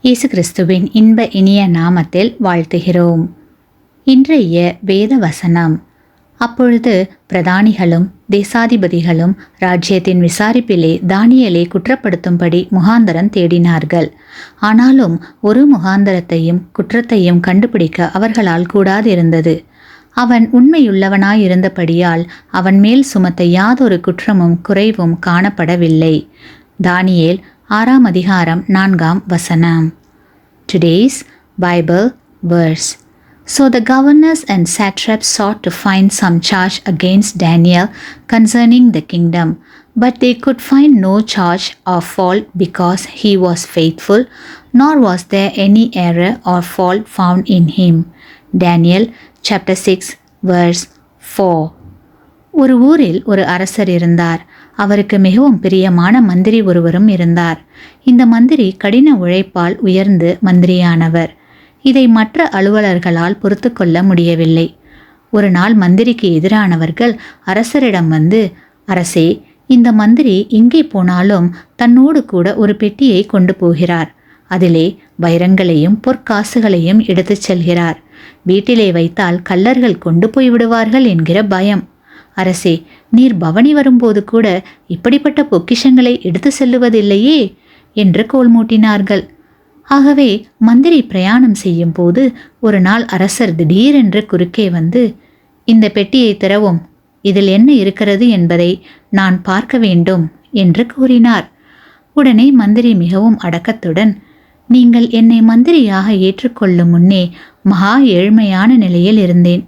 இயேசு கிறிஸ்துவின் இன்ப இனிய நாமத்தில் வாழ்த்துகிறோம். இன்றைய வேத வசனம். அப்பொழுது பிரதானிகளும் தேசாதிபதிகளும் ராஜ்யத்தின் விசாரிப்பிலே தானியேலை குற்றப்படுத்தும்படி முகாந்தரம் தேடினார்கள். ஆனாலும் ஒரு முகாந்தரத்தையும் குற்றத்தையும் கண்டுபிடிக்க அவர்களால் கூடாதிருந்தது. அவன் உண்மையுள்ளவனாயிருந்தபடியால் அவன் மேல் சுமத்த யாதொரு குற்றமும் குறைவும் காணப்படவில்லை. தானியேல் 6ஆம் அதிகாரம் 4ஆம் வசனம். Today's Bible verse. So the governors and satraps sought to find some charge against Daniel concerning the kingdom, but they could find no charge or fault because he was faithful, nor was there any error or fault found in him. Daniel chapter 6 verse 4. ஒரு ஊரில் ஒரு அரசர் இருந்தார். அவருக்கு மிகவும் பிரியமான மந்திரி ஒருவரும் இருந்தார். இந்த மந்திரி கடின உழைப்பால் உயர்ந்து மந்திரியானவர். இதை மற்ற அலுவலர்களால் பொறுத்து கொள்ள முடியவில்லை. ஒரு நாள் மந்திரிக்கு எதிரானவர்கள் அரசரிடம் வந்து, அரசே, இந்த மந்திரி எங்கே போனாலும் தன்னோடு கூட ஒரு பெட்டியை கொண்டு போகிறார். அதிலே வைரங்களையும் பொற்காசுகளையும் எடுத்துச் செல்கிறார். வீட்டிலே வைத்தால் கள்ளர்கள் கொண்டு போய் விடுவார்கள் என்கிற பயம். அரசே, நீர் பவனி வரும்போது கூட இப்படிப்பட்ட பொக்கிஷங்களை எடுத்து செல்லுவதில்லையே என்று கோல் மூட்டினார்கள். ஆகவே மந்திரி பிரயாணம் செய்யும் போது ஒரு நாள் அரசர் திடீரென்று குறுக்கே வந்து, இந்த பெட்டியை திறவும், இதில் என்ன இருக்கிறது என்பதை நான் பார்க்க வேண்டும் என்று கூறினார். உடனே மந்திரி மிகவும் அடக்கத்துடன், நீங்கள் என்னை மந்திரியாக ஏற்றுக்கொள்ளும் முன்னே மகா ஏழ்மையான நிலையில் இருந்தேன்.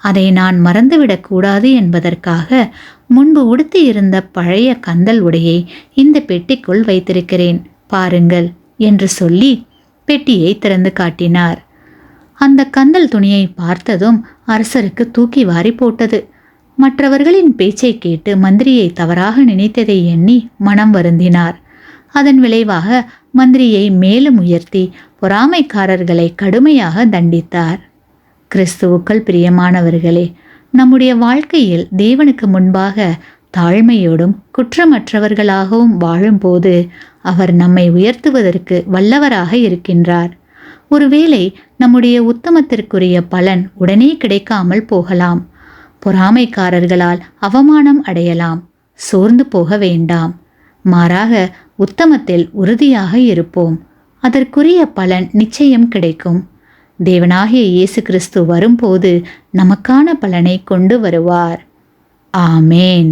அதை நான் மறந்துவிடக்கூடாது என்பதற்காக முன்பு உடுத்தியிருந்த பழைய கந்தல் உடையை இந்த பெட்டிக்குள் வைத்திருக்கிறேன், பாருங்கள் என்று சொல்லி பெட்டியை திறந்து காட்டினார். அந்த கந்தல் துணியை பார்த்ததும் அரசருக்கு தூக்கி வாரி போட்டது. மற்றவர்களின் பேச்சை கேட்டு மந்திரியை தவறாக நினைத்ததை எண்ணி மனம் வருந்தினார். அதன் விளைவாக மந்திரியை மேலும் உயர்த்தி பொறாமைக்காரர்களை கடுமையாக தண்டித்தார். கிறிஸ்துவுக்குள் பிரியமானவர்களே, நம்முடைய வாழ்க்கையில் தேவனுக்கு முன்பாக தாழ்மையோடும் குற்றமற்றவர்களாகவும் வாழும்போது அவர் நம்மை உயர்த்துவதற்கு வல்லவராக இருக்கின்றார். ஒருவேளை நம்முடைய உத்தமத்திற்குரிய பலன் உடனே கிடைக்காமல் போகலாம். பொறாமைக்காரர்களால் அவமானம் அடையலாம். சோர்ந்து போக வேண்டாம். மாறாக உத்தமத்தில் உறுதியாக இருப்போம். அதற்குரிய பலன் நிச்சயம் கிடைக்கும். தேவனாகிய இயேசு கிறிஸ்து வரும்போது நமக்கான பலனை கொண்டு வருவார். ஆமேன்.